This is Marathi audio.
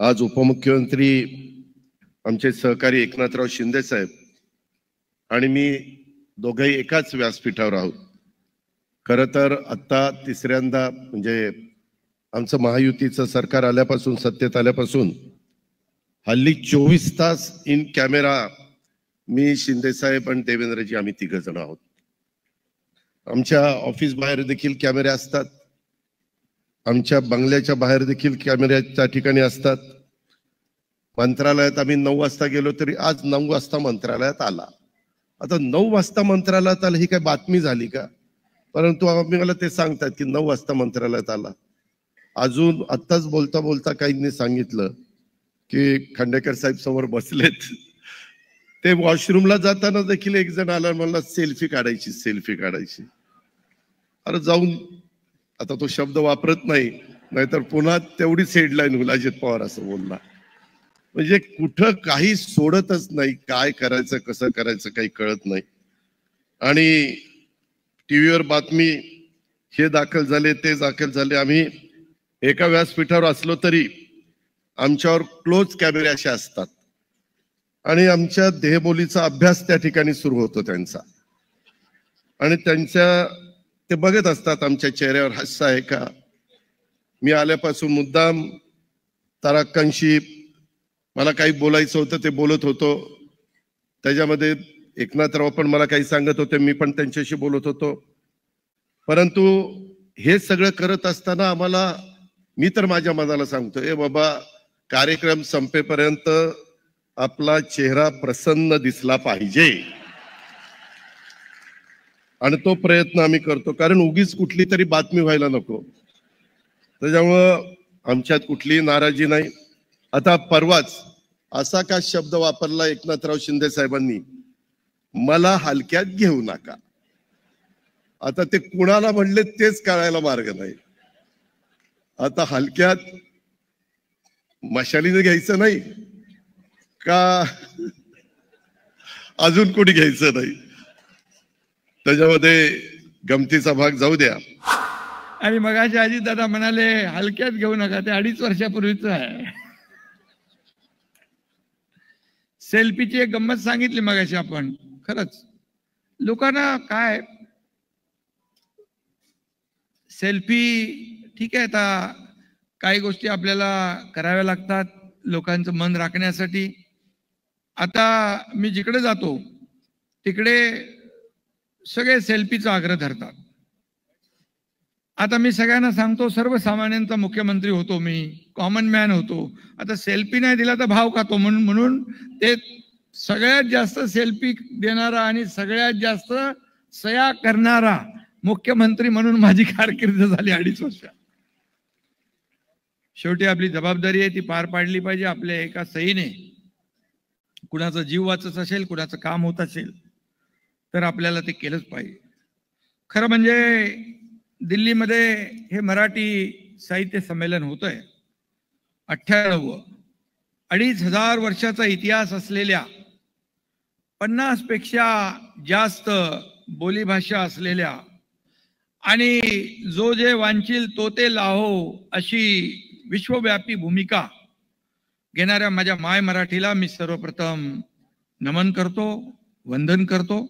आज उपमुख्यमंत्री आमचे सहकारी एकनाथराव शिंदे साहेब आणि मी दोघेही एकाच व्यासपीठावर आहोत। खरं तर आता तिसऱ्यांदा म्हणजे आमचं महायुतीचं सरकार आल्यापासून सत्तेत आल्यापासून हल्ली 24 तास इन कॅमेरा मी शिंदे साहेब आणि देवेंद्रजी आम्ही तिघ जण आहोत। आमच्या ऑफिस बाहेर देखील कॅमेरे असतात, आमच्या बंगल्याच्या बाहेर देखील कॅमेरे त्या ठिकाणी असतात। मंत्रालयात आम्ही 9 वाजता गेलो तरी आज 9 वाजता मंत्रालयात आला। आता 9 वाजता मंत्रालयात आला ही काय बातमी झाली का? परंतु आम्ही मला ते सांगतात की 9 वाजता मंत्रालयात आला। अजून आत्ताच बोलता बोलता काहींनी सांगितलं की खांडेकर साहेब समोर बसलेत, ते वॉशरूमला जाताना देखील एक जण आला, मला सेल्फी काढायची। अरे जाऊन आता तो शब्द वापरत नाही, नाहीतर पुन्हा तेवढीच हेडलाईन होईल, अजित पवार असं बोलला। म्हणजे कुठं काही सोडतच नाही, काय करायचं कसं करायचं काही कळत नाही। आणि टीव्हीवर बातमी हे दाखल झाले ते दाखल झाले, आम्ही एका व्यासपीठावर असलो तरी आमच्यावर क्लोज कॅमेरे असे असतात आणि आमच्या देहबोलीचा अभ्यास त्या ठिकाणी सुरू होतो त्यांचा, आणि त्यांच्या ते बघत असतात आमच्या चेहऱ्यावर हास्य आहे का। मी आल्यापासून मुद्दाम तराक्कांशी मला काही बोलायचं होतं ते बोलत होतो, त्याच्यामध्ये एकनाथराव पण मला काही सांगत होते, मी पण त्यांच्याशी बोलत होतो। परंतु हे सगळं करत असताना आम्हाला, मी तर माझ्या मनाला सांगतो, ए बाबा कार्यक्रम संपेपर्यंत आपला चेहरा प्रसन्न दिसला पाहिजे, आणि तो प्रयत्न आम्ही करतो, कारण उगीच कुठली तरी बातमी व्हायला नको। त्याच्यामुळं आमच्यात कुठलीही नाराजी नाही। आता परवाच असा का शब्द वापरला एकनाथराव शिंदे साहेबांनी, मला हलक्यात घेऊ नका। आता ते कुणाला म्हणले तेच कळायला मार्ग नाही। आता हलक्यात मशालीने घ्यायचं नाही का अजून कोणी घ्यायचं नाही, त्याच्यामध्ये गमतीचा भाग जाऊ द्या। आणि मगाशी अजित दादा म्हणाले हलक्यात घेऊ नका, ते 2.5 वर्षापूर्वीच आहे। सेल्फीची एक गंमत सांगितली मगाशी आपण, खरंच लोकांना काय सेल्फी ठीक आहे, आता काही गोष्टी आपल्याला कराव्या लागतात लोकांचं मन राखण्यासाठी। आता मी जिकडे जातो तिकडे सगळे सेल्फीचा आग्रह धरतात। आता मी सगळ्यांना सांगतो, सर्वसामान्यांचा मुख्यमंत्री होतो, मी कॉमन मॅन होतो, आता सेल्फी नाही दिला तर भाव खातो म्हणून ते सगळ्यात जास्त सेल्फी देणारा आणि सगळ्यात जास्त सया करणारा मुख्यमंत्री म्हणून माझी कारकीर्द झाली 2.5 वर्ष। शेवटी आपली जबाबदारी आहे ती पार पाडली पाहिजे। आपल्या एका सहीने कुणाचा जीव वाचत असेल, कुणाचं काम होत असेल तर आपल्याला ते केलंच पाहिजे। खरं म्हणजे दिल्लीमध्ये हे मराठी साहित्य संमेलन होतंय, 98 2,500 वर्षाचा इतिहास असलेल्या, 50 पेक्षा जास्त बोलीभाषा असलेल्या आणि जो जे वांचील तो ते लाहो अशी विश्वव्यापी भूमिका घेणाऱ्या माझ्या माय मराठीला मी सर्वप्रथम नमन करतो, वंदन करतो।